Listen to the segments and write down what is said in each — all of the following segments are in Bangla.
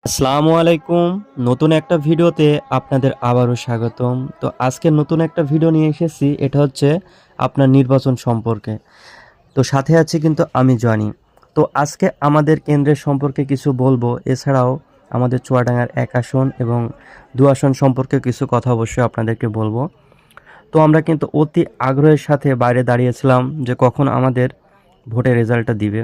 আসসালামু আলাইকুম। নতুন একটা ভিডিওতে আপনাদের আবারও স্বাগতম। তো আজকে নতুন একটা ভিডিও নিয়ে এসেছি। এটা হচ্ছে আপনার নির্বাচন সম্পর্কে। তো সাথে আছি কিন্তু আমি জনি। তো আজকে আমাদের কেন্দ্রের সম্পর্কে কিছু বলবো। এছাড়াও আমাদের চুয়াডাঙ্গার ১ আসন এবং ২ আসন সম্পর্কে কিছু কথা অবশ্যই আপনাদেরকে বলবো। তো আমরা কিন্তু অতি আগ্রহের সাথে বাইরে দাঁড়িয়েছিলাম যে কখন আমাদের ভোটের রেজাল্টটা দিবে।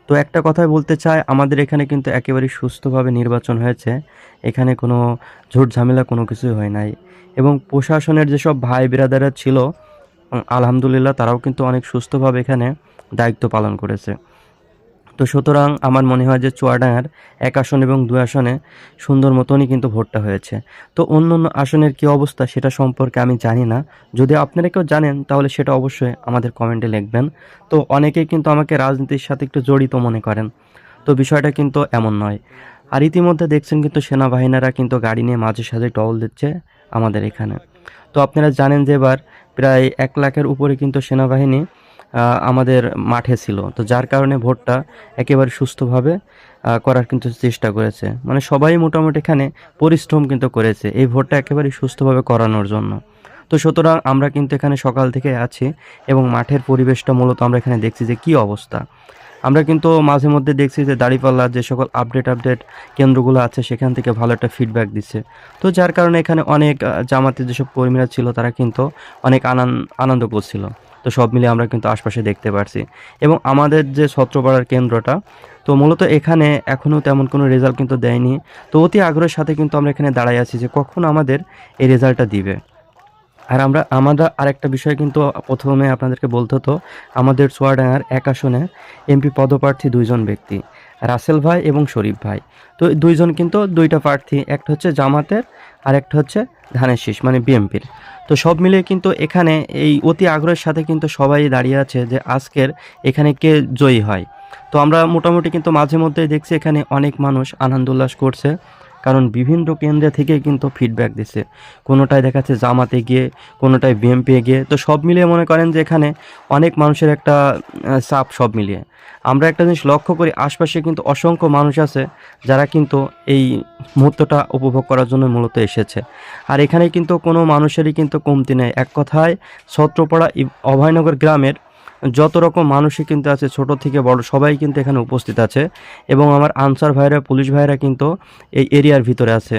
তো একটা কথাই বলতে চাই, আমাদের এখানে কিন্তু একেবারেই সুস্থভাবে নির্বাচন হয়েছে। এখানে কোনো ঝুট ঝামেলা কোনো কিছুই হয় নাই। এবং প্রশাসনের যেসব ভাই বিরাদাররা ছিল, আলহামদুলিল্লাহ তারাও কিন্তু অনেক সুস্থভাবে এখানে দায়িত্ব পালন করেছে। তো সুতরাং আমার মনে হয় যে চুয়াডাঙ্গার ১ আসন এবং ২ আসনে সুন্দর মতনই কিন্তু ভোটটা হয়েছে। তো অন্য অন্য আসনের কী অবস্থা সেটা সম্পর্কে আমি জানি না। যদি আপনারা কেউ জানেন তাহলে সেটা অবশ্যই আমাদের কমেন্টে লিখবেন। তো অনেকেই কিন্তু আমাকে রাজনীতির সাথে একটু জড়িত মনে করেন। তো বিষয়টা কিন্তু এমন নয়। আর ইতিমধ্যে দেখছেন কিন্তু সেনাবাহিনীরা কিন্তু গাড়ি নিয়ে মাঝে সাঝে টহল দিচ্ছে আমাদের এখানে। তো আপনারা জানেন যে এবার প্রায় ১ লাখের উপরে কিন্তু সেনাবাহিনী আমাদের মাঠে ছিল। তো যার কারণে ভোটটা একেবারে সুস্থভাবে করার কিন্তু চেষ্টা করেছে। মানে সবাই মোটামুটি এখানে পরিশ্রম কিন্তু করেছে এই ভোটটা একেবারে সুস্থভাবে করানোর জন্য। তো সুতরাং আমরা কিন্তু এখানে সকাল থেকে আছি এবং মাঠের পরিবেশটা মূলত আমরা এখানে দেখছি যে কী অবস্থা। আমরা কিন্তু মাঝে মধ্যে দেখছি যে দাঁড়িপাল্লার যে সকল আপডেট কেন্দ্রগুলো আছে সেখান থেকে ভালো একটা ফিডব্যাক দিচ্ছে। তো যার কারণে এখানে অনেক জামাতের যেসব কর্মীরা ছিল তারা কিন্তু অনেক আনন্দ করছিল। তো সব মিলিয়ে আমরা কিন্তু আশপাশে দেখতে পারছি। এবং আমাদের যে ছত্রপাড়ার কেন্দ্রটা, তো মূলত এখানে এখনও তেমন কোনো রেজাল্ট কিন্তু দেয়নি। তো অতি আগ্রহের সাথে কিন্তু আমরা এখানে দাঁড়াই আছি যে কখন আমাদের এই রেজাল্টটা দিবে। আর আমরা আরেকটা বিষয় কিন্তু প্রথমে আপনাদেরকে বলতে হতো, আমাদের চুয়াডাঙ্গার ১ আসনে এমপি পদপ্রার্থী ২ জন ব্যক্তি, রাসেল ভাই এবং শরীফ ভাই। তো ২ জন কিন্তু ২টা প্রার্থী, একটা হচ্ছে জামাতের আর একটা হচ্ছে ধানের শীষ মানে বিএমপির। তো সব মিলিয়ে কিন্তু এখানে এই অতি আগ্রহের সাথে কিন্তু সবাই দাঁড়িয়ে আছে যে আজকের এখানে কে জয়ী হয়। তো আমরা মোটামুটি কিন্তু মাঝে মধ্যেই দেখছি এখানে অনেক মানুষ আনন্দ উল্লাস করছে, কারণ বিভিন্ন কেন্দ্র থেকে কিন্তু ফিডব্যাক দিছে। কোনোটায় দেখাচ্ছে জামাতে গিয়ে, কোনোটায় বিএমপি গিয়ে। তো সব মিলিয়ে মনে করেন যে এখানে অনেক মানুষের একটা চাপ সব মিলিয়ে। আমরা একটা জিনিস লক্ষ্য করি, আশপাশে কিন্তু অসংখ্য মানুষ আছে যারা কিন্তু এই মুহূর্তটা উপভোগ করার জন্য মূলত এসেছে। আর এখানে কিন্তু কোনো মানুষেরই কিন্তু কমতি নেই। এক কথায় ছত্রপাড়া অভয়নগর গ্রামের যত রকম মানুষই কিন্তু আছে, ছোট থেকে বড় সবাই কিন্তু এখানে উপস্থিত আছে। এবং আমার আনসার ভাইরা, পুলিশ ভাইরা কিন্তু এই এরিয়ার ভিতরে আছে।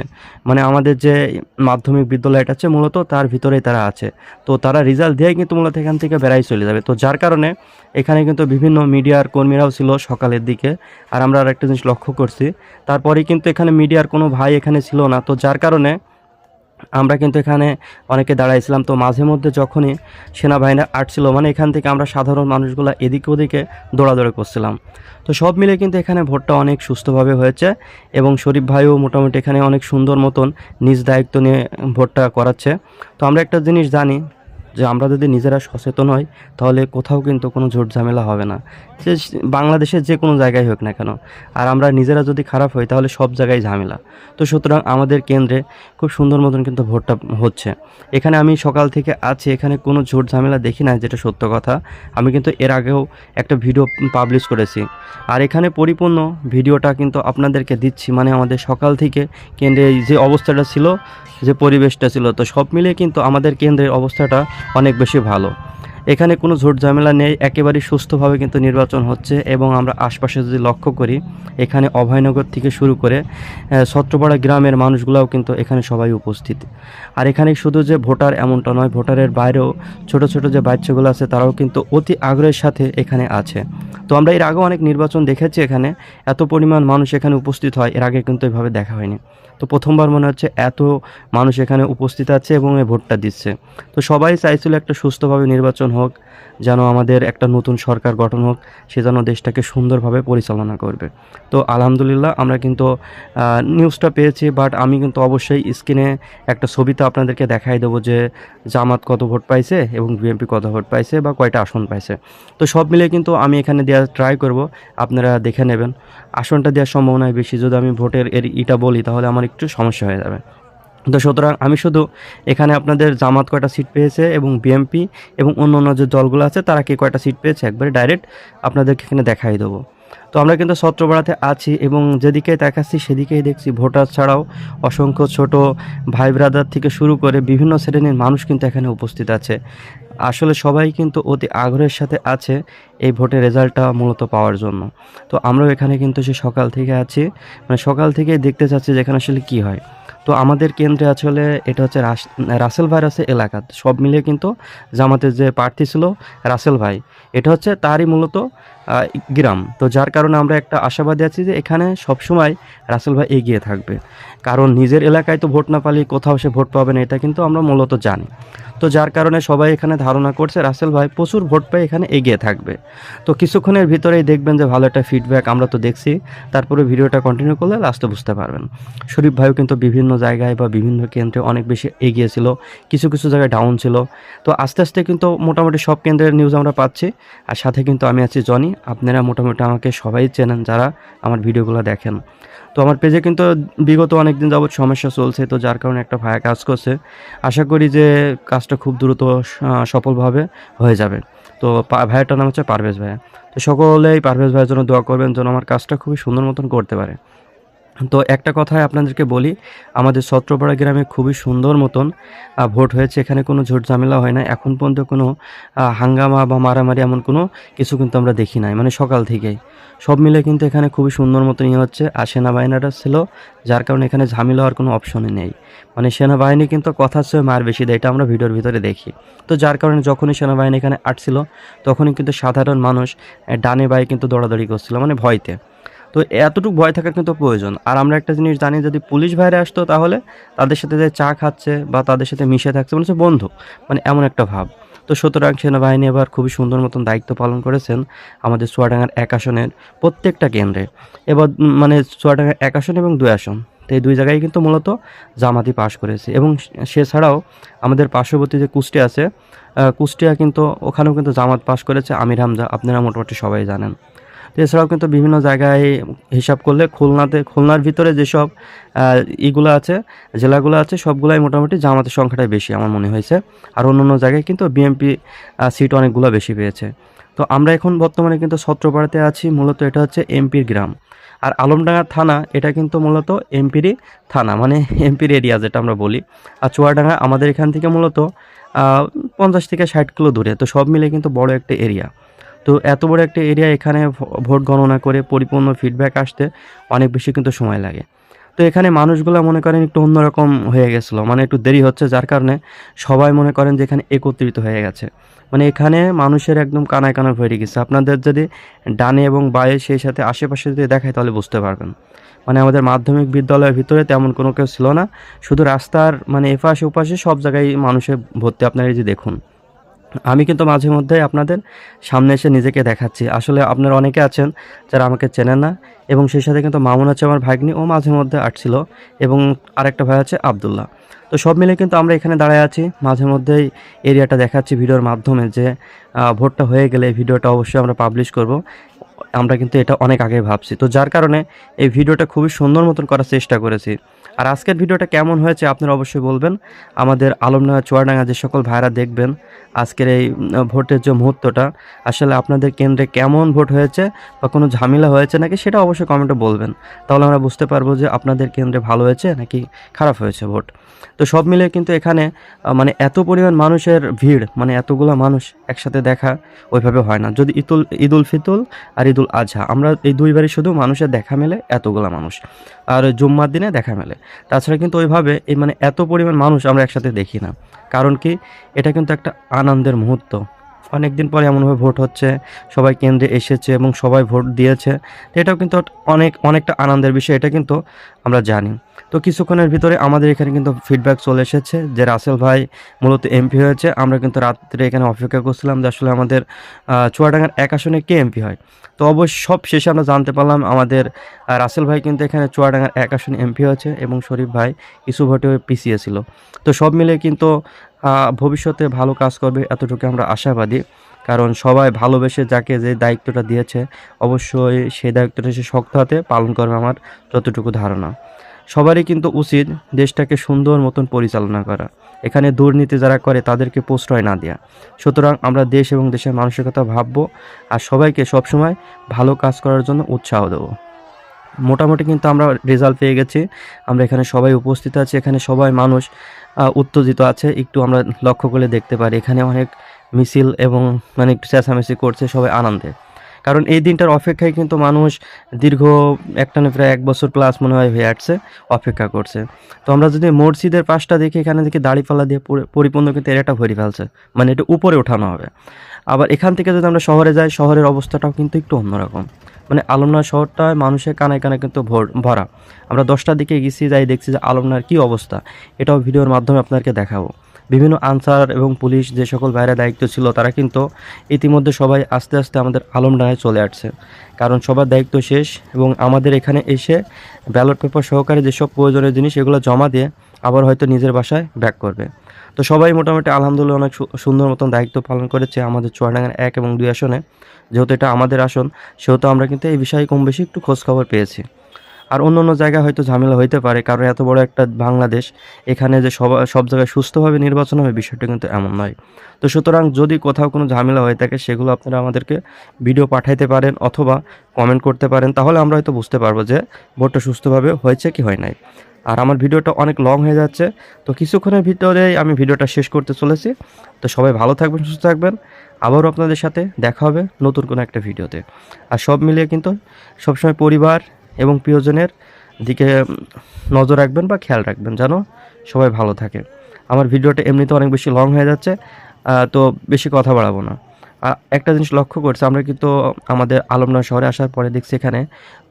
মানে আমাদের যে মাধ্যমিক বিদ্যালয়টা আছে মূলত তার ভিতরেই তারা আছে। তো তারা রেজাল্ট দিয়েই কিন্তু মূলত এখান থেকে বেড়াই চলে যাবে। তো যার কারণে এখানে কিন্তু বিভিন্ন মিডিয়ার কর্মীরাও ছিল সকালের দিকে। আর আমরা আরেকটা জিনিস লক্ষ্য করছি, তারপরেই কিন্তু এখানে মিডিয়ার কোনো ভাই এখানে ছিল না। তো যার কারণে আমরা কিন্তু এখানে অনেকে দাঁড়াইছিলাম। তো মাঝে মধ্যে যখনই সেনাবাহিনী আসছিল, মানে এখান থেকে আমরা সাধারণ মানুষগুলো এদিকে ওদিকে দৌড়াদৌড়ি করছিলাম। তো সব মিলে কিন্তু এখানে ভোটটা অনেক সুস্থভাবে হয়েছে এবং শরীফ ভাইও মোটামুটি এখানে অনেক সুন্দর মতন নিজ দায়িত্ব নিয়ে ভোটটা করাচ্ছে। তো আমরা একটা জিনিস জানি যে আমরা যদি নিজেরা সচেতন হই তাহলে কোথাও কিন্তু কোনো ঝুট ঝামেলা হবে না, যে বাংলাদেশের যে কোনো জায়গায় হোক না কেন। আর আমরা নিজেরা যদি খারাপ হই তাহলে সব জায়গায় ঝামেলা। তো সুতরাং আমাদের কেন্দ্রে খুব সুন্দর মতন কিন্তু ভোটটা হচ্ছে। এখানে আমি সকাল থেকে আছি, এখানে কোনো ঝুট ঝামেলা দেখি না, যেটা সত্য কথা। আমি কিন্তু এর আগেও একটা ভিডিও পাবলিশ করেছি, আর এখানে পরিপূর্ণ ভিডিওটা কিন্তু আপনাদেরকে দিচ্ছি। মানে আমাদের সকাল থেকে কেন্দ্রে যে অবস্থাটা ছিল, যে পরিবেশটা ছিল, তো সব মিলিয়ে কিন্তু আমাদের কেন্দ্রের অবস্থাটা অনেক বেশি ভালো। এখানে কোনো ঝুট ঝামেলা নেই, একেবারেই সুস্থভাবে কিন্তু নির্বাচন হচ্ছে। এবং আমরা আশপাশে যদি লক্ষ্য করি, এখানে অভয়নগর থেকে শুরু করে ছত্রপাড়া গ্রামের মানুষগুলাও কিন্তু এখানে সবাই উপস্থিত। আর এখানে শুধু যে ভোটার এমনটা নয়, ভোটারের বাইরেও ছোট ছোট যে বাচ্চাগুলো আছে তারাও কিন্তু অতি আগ্রহের সাথে এখানে আছে। তো আমরা এর আগেও অনেক নির্বাচন দেখেছি, এখানে এত পরিমাণ মানুষ এখানে উপস্থিত হয় এর আগে কিন্তু এভাবে দেখা হয়নি। তো প্রথমবার মনে হচ্ছে এত মানুষ এখানে উপস্থিত আছে এবং এই ভোটটা দিচ্ছে। তো সবাই চাইছিল একটা সুস্থভাবে নির্বাচন হোক, যেন আমাদের একটা নতুন সরকার গঠন হোক, সে যেন দেশটাকে সুন্দরভাবে পরিচালনা করবে। তো আলহামদুলিল্লাহ আমরা কিন্তু নিউজটা পেয়েছি। বাট আমি কিন্তু অবশ্যই স্ক্রিনে একটা ছবিতে আপনাদেরকে দেখাই দেবো যে জামাত কত ভোট পাইছে এবং বিএনপি কত ভোট পাইছে বা কয়টা আসন পাইছে। তো সব মিলিয়ে কিন্তু আমি এখানে দেওয়ার ট্রাই করব, আপনারা দেখে নেবেন। আসনটা দেওয়ার সম্ভাবনা বেশি, যদি আমি ভোটের ইটা বলি তাহলে আমার একটু সমস্যা হয়ে যাবে। তো সুতরাং আমি শুধু এখানে আপনাদের জামাত কয়টা সিট পেয়েছে এবং বিএমপি এবং অন্য অন্য যে দলগুলো আছে তারা কে কয়টা সিট পেয়েছে একবারে ডাইরেক্ট আপনাদেরকে এখানে দেখাই দেবো। তো আমরা কিন্তু ছত্রপাড়াতে আছি এবং যেদিকে তাকাচ্ছি সেদিকেই দেখছি ভোটার ছাড়াও অসংখ্য ছোট ভাই ব্রাদার থেকে শুরু করে বিভিন্ন শ্রেণীর মানুষ কিন্তু এখানে উপস্থিত আছে। আসলে সবাই কিন্তু অতি আগ্রহের সাথে আছে এই ভোটের রেজাল্টটা মূলত পাওয়ার জন্য। তো আমরাও এখানে কিন্তু সে সকাল থেকে আছি, মানে সকাল থেকেই দেখতে চাচ্ছি যে এখানে আসলে কী হয়। তো আমাদের কেন্দ্রে আসলে এটা হচ্ছে রাসেল ভাইয়ের আছে এলাকা, সব মিলিয়ে কিন্তু জামাতের যে প্রার্থী ছিল রাসেল ভাই, এটা হচ্ছে তারই মূলত গ্রাম। তো যার কারণে আমরা একটা আশাবাদী আছি যে এখানে সবসময় রাসেল ভাই এগিয়ে থাকবে, কারণ নিজের এলাকায় তো ভোট না পালে কোথাও সে ভোট পাবে না, এটা কিন্তু আমরা মূলত জানি। তো যার কারণে সবাই এখানে ধারণা করছে রাসেল ভাই প্রচুর ভোট পেয়ে এখানে এগিয়ে থাকবে। তো কিছুক্ষণের ভিতরেই দেখবেন যে ভালো একটা ফিডব্যাক আমরা তো দেখছি, তারপরে ভিডিওটা কন্টিনিউ করলে লাস্টে বুঝতে পারবেন। শরীফ ভাইও কিন্তু বিভিন্ন জায়গায় বা বিভিন্ন কেন্দ্রে অনেক বেশি এগিয়ে ছিল, কিছু কিছু জায়গায় ডাউন ছিল। তো আস্তে আস্তে কিন্তু মোটামুটি সব কেন্দ্রের নিউজ আমরা পাচ্ছি। আর সাথে কিন্তু আমি আছি জনি, আপনারা মোটামুটি আমাকে সবাই চেনেন যারা আমার ভিডিওগুলো দেখেন। তো আমার পেজে কিন্তু বিগত অনেক দিন যাবৎ সমস্যা চলছে, তো যার কারণে একটা ভায়া কাজ করছে। আশা করি যে কাজটা খুব দ্রুত সফলভাবে হয়ে যাবে। তো ভাইয়াটার নাম হচ্ছে পারভেজ ভাইয়া। তো সকলেই পারভেজ ভাইয়ের জন্য দোয়া করবেন যেন আমার কাজটা খুবই সুন্দর মতন করতে পারে। তো একটা কথাই আপনাদেরকে বলি, আমাদের ছত্রপাড়া গ্রামে খুবই সুন্দর মতন ভোট হয়েছে, এখানে কোনো ঝুট ঝামেলা হয় না, এখন পর্যন্ত কোনো হাঙ্গামা বা মারামারি এমন কোনো কিছু কিন্তু আমরা দেখি নাই, মানে সকাল থেকেই সব মিলে কিন্তু এখানে খুবই সুন্দর মতন ইয়ে হচ্ছে। আর সেনাবাহিনীরা ছিল, যার কারণে এখানে ঝামেলা হওয়ার কোনো অপশনই নেই। মানে সেনাবাহিনী কিন্তু কথার চেয়ে মার বেশি দেয়, এটা আমরা ভিডিওর ভিতরে দেখি। তো যার কারণে যখনই সেনাবাহিনী এখানে আসছিল তখনই কিন্তু সাধারণ মানুষ ডানে বায়ে কিন্তু দৌড়াদৌড়ি করছিল, মানে ভয়তে। তো এতটুকু ভয় থাকার কিন্তু প্রয়োজন। আর আমরা একটা জিনিস জানি, যদি পুলিশ ভাইরা আসতো তাহলে তাদের সাথে যে চা খাচ্ছে বা তাদের সাথে মিশে থাকছে মানে হচ্ছে বন্ধু, মানে এমন একটা ভাব। তো সুতরাং সেনাবাহিনী এবার খুবই সুন্দর মতন দায়িত্ব পালন করেছেন আমাদের চুয়াডাঙ্গার 1 আসনের প্রত্যেকটা কেন্দ্রে। এবার মানে চুয়াডাঙ্গার 1 আসন এবং 2 আসন, তো এই 2 জায়গায় কিন্তু মূলত জামাতি পাশ করেছে। এবং সেছাড়াও আমাদের পার্শ্ববর্তী যে কুষ্টিয়া আছে, কুষ্টিয়া কিন্তু ওখানেও কিন্তু জামাত পাশ করেছে আমির হামজা, আপনারা মোটামুটি সবাই জানেন। তো এছাড়াও কিন্তু বিভিন্ন জায়গায় হিসাব করলে খুলনার ভিতরে যেসব ইগুলো আছে, জেলাগুলো আছে, সবগুলাই মোটামুটি জামাতের সংখ্যাটাই বেশি আমার মনে হয়েছে। আর অন্য জায়গায় কিন্তু বিএমপি সিট অনেকগুলো বেশি পেয়েছে। তো আমরা এখন বর্তমানে কিন্তু ছত্রপাড়াতে আছি, মূলত এটা হচ্ছে এমপির গ্রাম। আর আলমডাঙ্গা থানা এটা কিন্তু মূলত এমপিরই থানা, মানে এমপির এরিয়া যেটা আমরা বলি। আর চুয়াডাঙ্গা আমাদের এখান থেকে মূলত 50 থেকে 60 কিলো দূরে। তো সব মিলে কিন্তু বড় একটা এরিয়া। তো এত বড় একটা এরিয়া, এখানে ভোট গণনা করে পরিপূর্ণ ফিডব্যাক আসতে অনেক বেশি কিন্তু সময় লাগে। তো এখানে মানুষগুলো মনে করেন একটু অন্যরকম হয়ে গেছিলো, মানে একটু দেরি হচ্ছে, যার কারণে সবাই মনে করেন যে এখানে একত্রিত হয়ে গেছে। মানে এখানে মানুষের একদম কানায় কানায় ভরে গেছে। আপনাদের যদি ডানে এবং বায়ে সেই সাথে আশেপাশে যদি দেখায় তাহলে বুঝতে পারবেন। মানে আমাদের মাধ্যমিক বিদ্যালয়ের ভিতরে তেমন কোনো কেউ ছিল না, শুধু রাস্তার মানে এপাশে ওপাশে সব জায়গায় মানুষের ভর্তি। আপনারা এই যে দেখুন, আমি কিন্তু মাঝে মধ্যে আপনাদের সামনে এসে নিজেকে দেখাচ্ছি। আসলে আপনারা অনেকে আছেন যারা আমাকে চেনেন না, এবং সেই সাথে কিন্তু মামুন আছে আমার ভাগ্নি, ও মাঝে মধ্যে আসছিল, এবং আরেকটা ভাই আছে আব্দুল্লাহ। তো সব মিলে কিন্তু আমরা এখানে দাঁড়ায় আছি, মাঝে মধ্যেই এরিয়াটা দেখাচ্ছি ভিডিওর মাধ্যমে যে ভোটটা হয়ে গেলে এই ভিডিওটা অবশ্যই আমরা পাবলিশ করব। আমরা কিন্তু এটা অনেক আগে ভাবছি, তো যার কারণে এই ভিডিওটা খুবই সুন্দর মতন করার চেষ্টা করেছি। আর আজকের ভিডিওটা কেমন হয়েছে আপনারা অবশ্যই বলবেন। আমাদের আলমডাঙ্গা চুয়াডাঙ্গা যে সকল ভাইরা দেখবেন আজকের এই ভোটের যে মুহূর্তটা, আসলে আপনাদের কেন্দ্রে কেমন ভোট হয়েছে বা কোনো ঝামেলা হয়েছে নাকি, সেটা অবশ্যই কমেন্টে বলবেন। তাহলে আমরা বুঝতে পারবো যে আপনাদের কেন্দ্রে ভালো হয়েছে নাকি খারাপ হয়েছে ভোট। তো সব মিলে কিন্তু এখানে মানে এত পরিমাণ মানুষের ভিড়, মানে এতগুলো মানুষ একসাথে দেখা ওইভাবে হয় না। যদি ঈদুল ফিতর আর ঈদুল আজহা, আমরা এই দুইবারই শুধু মানুষের দেখা মেলে এতগুলো মানুষ, আর জুম্মার দিনে দেখা মেলে। তাছাড়া কিন্তু ওইভাবে এই মানে এত পরিমাণ মানুষ আমরা একসাথে দেখি না। কারণ কি, এটা কিন্তু একটা আনন্দের মুহূর্ত। অনেক দিন পরে এমনভাবে ভোট হচ্ছে, সবাই কেন্দ্রে এসেছে এবং সবাই ভোট দিয়েছে, তো এটাও কিন্তু অনেকটা আনন্দের বিষয়, এটা কিন্তু আমরা জানি। তো কিছুক্ষণের ভিতরে আমাদের এখানে কিন্তু ফিডব্যাক চলে এসেছে যে রাসেল ভাই মূলত এমপি হয়েছে। আমরা কিন্তু রাত্রে এখানে অপেক্ষা করছিলাম যে আসলে আমাদের চুয়াডাঙ্গার 1 আসনে কে এমপি হয়। তো অবশ্য সব শেষে আমরা জানতে পারলাম আমাদের রাসেল ভাই কিন্তু এখানে চুয়াডাঙ্গার 1 আসনে এমপি হয়েছে, এবং শরীফ ভাই কিছু ভোটে পিছিয়ে ছিল। তো সব মিলে কিন্তু ভবিষ্যতে ভালো কাজ করবে এতটুকু আমরা আশাবাদী। কারণ সবাই ভালোবেসে যাকে যে দায়িত্বটা দিয়েছে, অবশ্যই সেই দায়িত্বটা সে শক্ত হাতে পালন করবে, আমার যতটুকু ধারণা। সবারই কিন্তু উচিত দেশটাকে সুন্দর মতন পরিচালনা করা, এখানে দুর্নীতি যারা করে তাদেরকে প্রশ্রয় না দেওয়া। সুতরাং আমরা দেশ এবং দেশের মানুষের কথা ভাববো আর সবাইকে সবসময় ভালো কাজ করার জন্য উৎসাহ দেবো। মোটামুটি কিন্তু আমরা রেজাল্ট পেয়ে গেছি, আমরা এখানে সবাই উপস্থিত আছি, এখানে সবাই মানুষ উত্তেজিত আছে, একটু আমরা লক্ষ্য করে দেখতে পারি এখানে অনেক মিছিল এবং মানে একটু চেঁচামেচি করছে সবাই আনন্দে। কারণ এই দিনটার অপেক্ষায় কিন্তু মানুষ দীর্ঘ একটানা প্রায় 1 বছর প্লাস মনে হয় হয়ে আসছে অপেক্ষা করছে। তো আমরা যদি মসজিদের পাশটা দেখি, এখানে দেখি দাড়িপাল্লা দিয়ে পরিপূর্ণ কিন্তু এরিয়াটা ভরে ফেলছে, মানে এটা উপরে ওঠানো হবে। আবার এখান থেকে যদি আমরা শহরে যাই, শহরের অবস্থাটাও কিন্তু একটু অন্যরকম, মানে আলমনার শহরটা মানুষের কানায় কানায় কিন্তু ভরা। আমরা 10টার দিকে গেছি, যাই দেখছি যে আলমনার কী অবস্থা, এটাও ভিডিওর মাধ্যমে আপনাদেরকে দেখাবো। বিভিন্ন আনসার এবং পুলিশ যে সকল বাইরে দায়িত্ব ছিল তারা কিন্তু ইতিমধ্যে সবাই আস্তে আস্তে আমাদের আলমডাঙ্গায় চলে আসছে, কারণ সবার দায়িত্ব শেষ এবং আমাদের এখানে এসে ব্যালট পেপার সহকারে যেসব প্রয়োজনীয় জিনিস এগুলো জমা দিয়ে আবার হয়তো নিজের বাসায় ব্যাক করবে। তো সবাই মোটামুটি আলহামদুলিল্লাহ অনেক সুন্দর মতন দায়িত্ব পালন করেছে আমাদের চুয়াডাঙ্গার 1 এবং 2 আসনে। যেহেতু এটা আমাদের আসন, সেহেতু আমরা কিন্তু এই বিষয়ে কম বেশি একটু খোঁজখবর পেয়েছি। আর অন্য অন্য জায়গায় হয়তো ঝামেলা হইতে পারে, কারণ এত বড় একটা বাংলাদেশ, এখানে যে সব জায়গায় সুস্থভাবে নির্বাচন হবে বিষয়টা কিন্তু এমন নয়। তো সুতরাং যদি কোথাও কোনো ঝামেলা হয়ে থাকে সেগুলো আপনারা আমাদেরকে ভিডিও পাঠাইতে পারেন অথবা কমেন্ট করতে পারেন, তাহলে আমরা হয়তো বুঝতে পারবো যে ভোটটা সুস্থভাবে হয়েছে কি হয় নাই। আর আমার ভিডিওটা অনেক লং হয়ে যাচ্ছে, তো কিছুক্ষণের ভিতরেই আমি ভিডিওটা শেষ করতে চলেছি। তো সবাই ভালো থাকবেন, সুস্থ থাকবেন, আবারও আপনাদের সাথে দেখা হবে নতুন কোনো একটা ভিডিওতে। আর সব মিলিয়ে কিন্তু সবসময় পরিবার এবং প্রিয়জনের দিকে নজর রাখবেন বা খেয়াল রাখবেন যেন সবাই ভালো থাকে। আমার ভিডিওটা এমনিতে অনেক বেশি লং হয়ে যাচ্ছে, তো বেশি কথা বাড়াবো না। একটা জিনিস লক্ষ্য করছি, আমরা কিন্তু আমাদের আলমডাঙ্গা শহরে আসার পরে দেখছি এখানে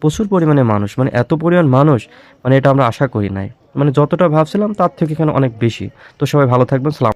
প্রচুর পরিমাণে মানুষ, মানে এত পরিমাণ মানুষ, মানে এটা আমরা আশা করি নাই, মানে যতটা ভাবছিলাম তার থেকে এখানে অনেক বেশি। তো সবাই ভালো থাকবেন, সালাম।